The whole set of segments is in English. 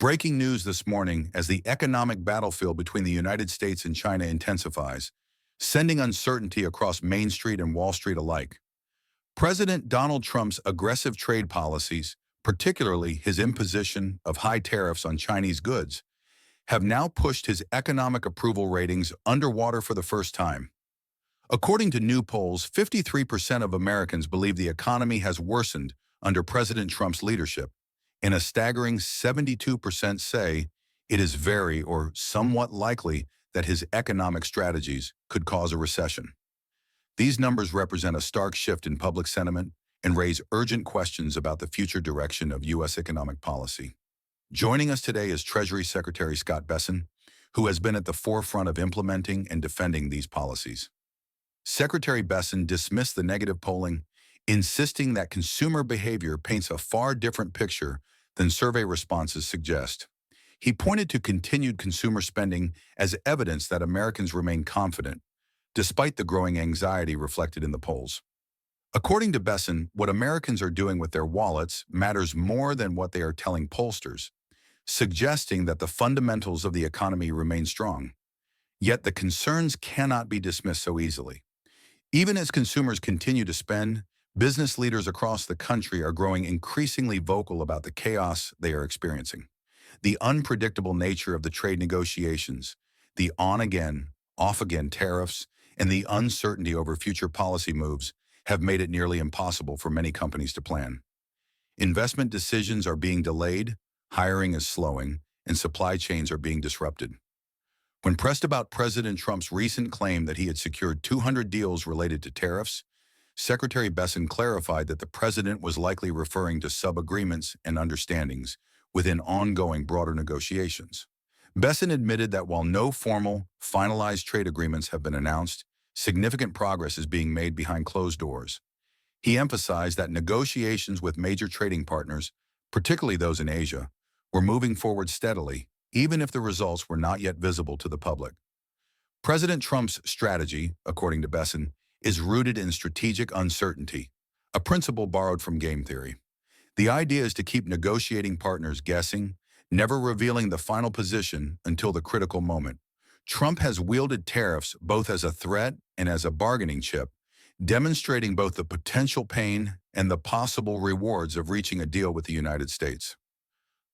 Breaking news this morning as the economic battlefield between the United States and China intensifies, sending uncertainty across Main Street and Wall Street alike. President Donald Trump's aggressive trade policies, particularly his imposition of high tariffs on Chinese goods, have now pushed his economic approval ratings underwater for the first time. According to new polls, 53% of Americans believe the economy has worsened under President Trump's leadership, and a staggering 72% say it is very or somewhat likely that his economic strategies could cause a recession. These numbers represent a stark shift in public sentiment and raise urgent questions about the future direction of U.S. economic policy. Joining us today is Treasury Secretary Scott Bessent, who has been at the forefront of implementing and defending these policies. Secretary Bessent dismissed the negative polling, insisting that consumer behavior paints a far different picture than survey responses suggest. He pointed to continued consumer spending as evidence that Americans remain confident, despite the growing anxiety reflected in the polls. According to Bessent, what Americans are doing with their wallets matters more than what they are telling pollsters, suggesting that the fundamentals of the economy remain strong. Yet the concerns cannot be dismissed so easily. Even as consumers continue to spend, business leaders across the country are growing increasingly vocal about the chaos they are experiencing. The unpredictable nature of the trade negotiations, the on-again, off-again tariffs, and the uncertainty over future policy moves have made it nearly impossible for many companies to plan. Investment decisions are being delayed, hiring is slowing, and supply chains are being disrupted. When pressed about President Trump's recent claim that he had secured 200 deals related to tariffs, Secretary Bessent clarified that the president was likely referring to sub-agreements and understandings within ongoing broader negotiations. Bessent admitted that while no formal, finalized trade agreements have been announced, significant progress is being made behind closed doors. He emphasized that negotiations with major trading partners, particularly those in Asia, were moving forward steadily, even if the results were not yet visible to the public. President Trump's strategy, according to Bessent, is rooted in strategic uncertainty, a principle borrowed from game theory. The idea is to keep negotiating partners guessing, never revealing the final position until the critical moment. Trump has wielded tariffs both as a threat and as a bargaining chip, demonstrating both the potential pain and the possible rewards of reaching a deal with the United States.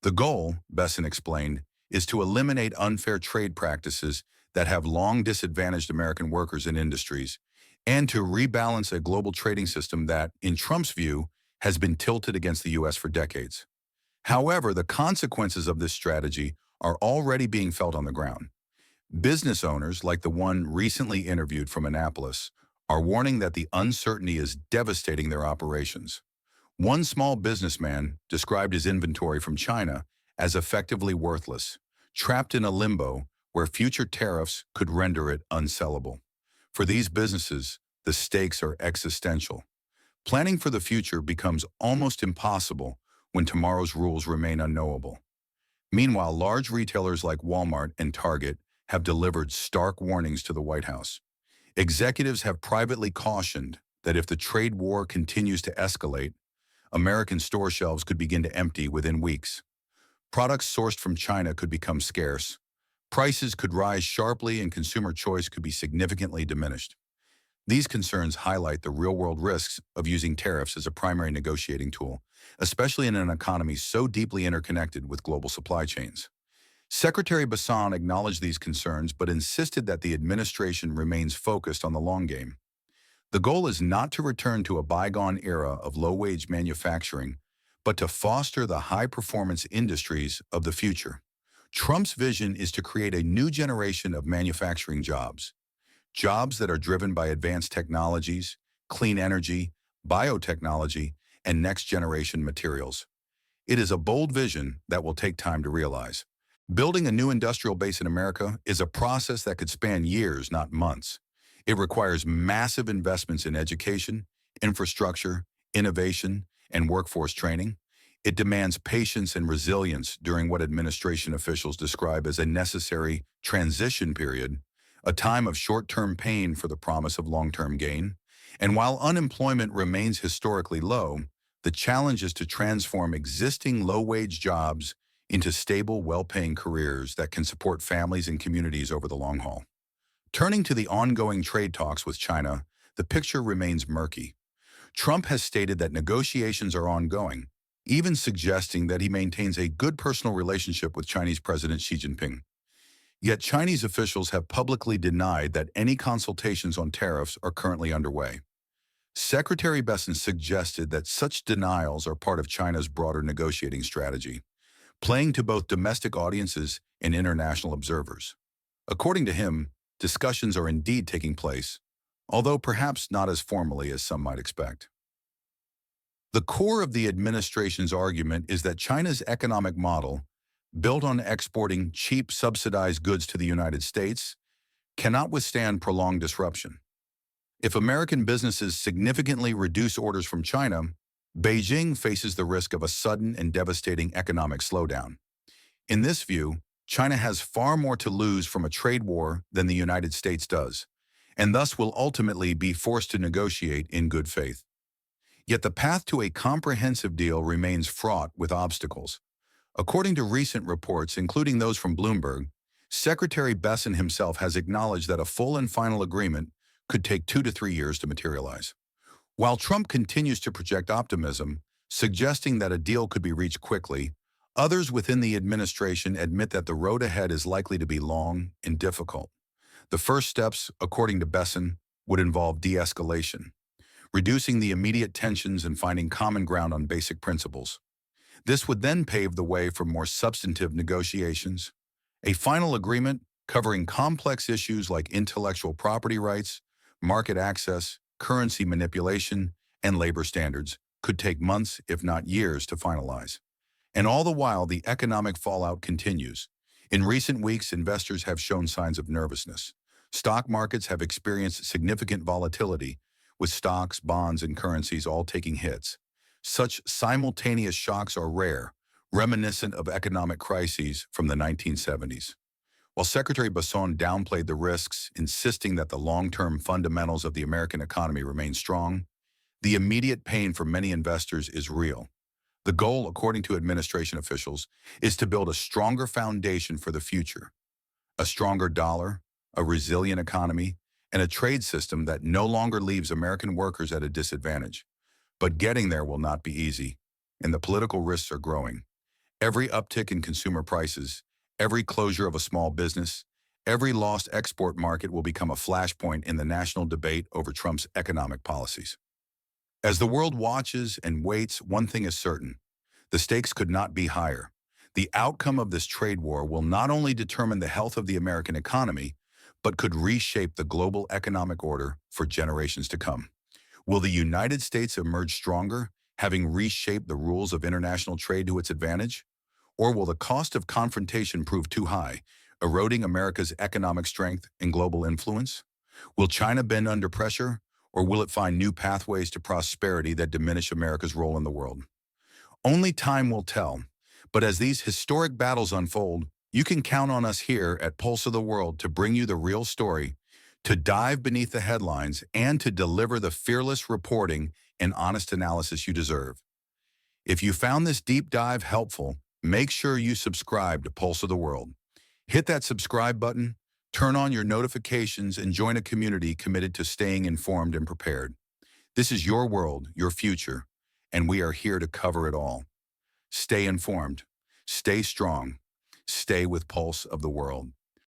The goal, Bessent explained, is to eliminate unfair trade practices that have long disadvantaged American workers and industries, and to rebalance a global trading system that, in Trump's view, has been tilted against the U.S. for decades. However, the consequences of this strategy are already being felt on the ground. Business owners, like the one recently interviewed from Annapolis, are warning that the uncertainty is devastating their operations. One small businessman described his inventory from China as effectively worthless, trapped in a limbo where future tariffs could render it unsellable. For these businesses, the stakes are existential. Planning for the future becomes almost impossible when tomorrow's rules remain unknowable. Meanwhile, large retailers like Walmart and Target have delivered stark warnings to the White House. Executives have privately cautioned that if the trade war continues to escalate, American store shelves could begin to empty within weeks. Products sourced from China could become scarce. Prices could rise sharply and consumer choice could be significantly diminished. These concerns highlight the real-world risks of using tariffs as a primary negotiating tool, especially in an economy so deeply interconnected with global supply chains. Secretary Bessent acknowledged these concerns but insisted that the administration remains focused on the long game. The goal is not to return to a bygone era of low-wage manufacturing, but to foster the high-performance industries of the future. Trump's vision is to create a new generation of manufacturing jobs that are driven by advanced technologies, clean energy, biotechnology, and next-generation materials. It is a bold vision that will take time to realize. Building a new industrial base in America is a process that could span years, not months. It requires massive investments in education, infrastructure, innovation, and workforce training. It demands patience and resilience during what administration officials describe as a necessary transition period, a time of short-term pain for the promise of long-term gain. And while unemployment remains historically low, the challenge is to transform existing low-wage jobs into stable, well-paying careers that can support families and communities over the long haul. Turning to the ongoing trade talks with China, the picture remains murky. Trump has stated that negotiations are ongoing, even suggesting that he maintains a good personal relationship with Chinese President Xi Jinping. Yet Chinese officials have publicly denied that any consultations on tariffs are currently underway. Secretary Besson suggested that such denials are part of China's broader negotiating strategy, playing to both domestic audiences and international observers. According to him, discussions are indeed taking place, although perhaps not as formally as some might expect. The core of the administration's argument is that China's economic model, built on exporting cheap subsidized goods to the United States, cannot withstand prolonged disruption. If American businesses significantly reduce orders from China, Beijing faces the risk of a sudden and devastating economic slowdown. In this view, China has far more to lose from a trade war than the United States does, and thus will ultimately be forced to negotiate in good faith. Yet the path to a comprehensive deal remains fraught with obstacles. According to recent reports, including those from Bloomberg, Secretary Besson himself has acknowledged that a full and final agreement could take 2 to 3 years to materialize. While Trump continues to project optimism, suggesting that a deal could be reached quickly, others within the administration admit that the road ahead is likely to be long and difficult. The first steps, according to Besson, would involve de-escalation, reducing the immediate tensions and finding common ground on basic principles. This would then pave the way for more substantive negotiations. A final agreement covering complex issues like intellectual property rights, market access, currency manipulation, and labor standards could take months, if not years, to finalize. And all the while, the economic fallout continues. In recent weeks, investors have shown signs of nervousness. Stock markets have experienced significant volatility, with stocks, bonds, and currencies all taking hits. Such simultaneous shocks are rare, reminiscent of economic crises from the 1970s. While Secretary Besson downplayed the risks, insisting that the long-term fundamentals of the American economy remain strong, the immediate pain for many investors is real. The goal, according to administration officials, is to build a stronger foundation for the future. A stronger dollar, a resilient economy, and a trade system that no longer leaves American workers at a disadvantage. But getting there will not be easy, and the political risks are growing. Every uptick in consumer prices, every closure of a small business, every lost export market will become a flashpoint in the national debate over Trump's economic policies. As the world watches and waits, one thing is certain: the stakes could not be higher. The outcome of this trade war will not only determine the health of the American economy, but could reshape the global economic order for generations to come. Will the United States emerge stronger, having reshaped the rules of international trade to its advantage? Or will the cost of confrontation prove too high, eroding America's economic strength and global influence? Will China bend under pressure, or will it find new pathways to prosperity that diminish America's role in the world? Only time will tell, but as these historic battles unfold, you can count on us here at Pulse of the World to bring you the real story, to dive beneath the headlines, and to deliver the fearless reporting and honest analysis you deserve. If you found this deep dive helpful, make sure you subscribe to Pulse of the World. Hit that subscribe button, turn on your notifications, and join a community committed to staying informed and prepared. This is your world, your future, and we are here to cover it all. Stay informed, stay strong, stay with Pulse of the World.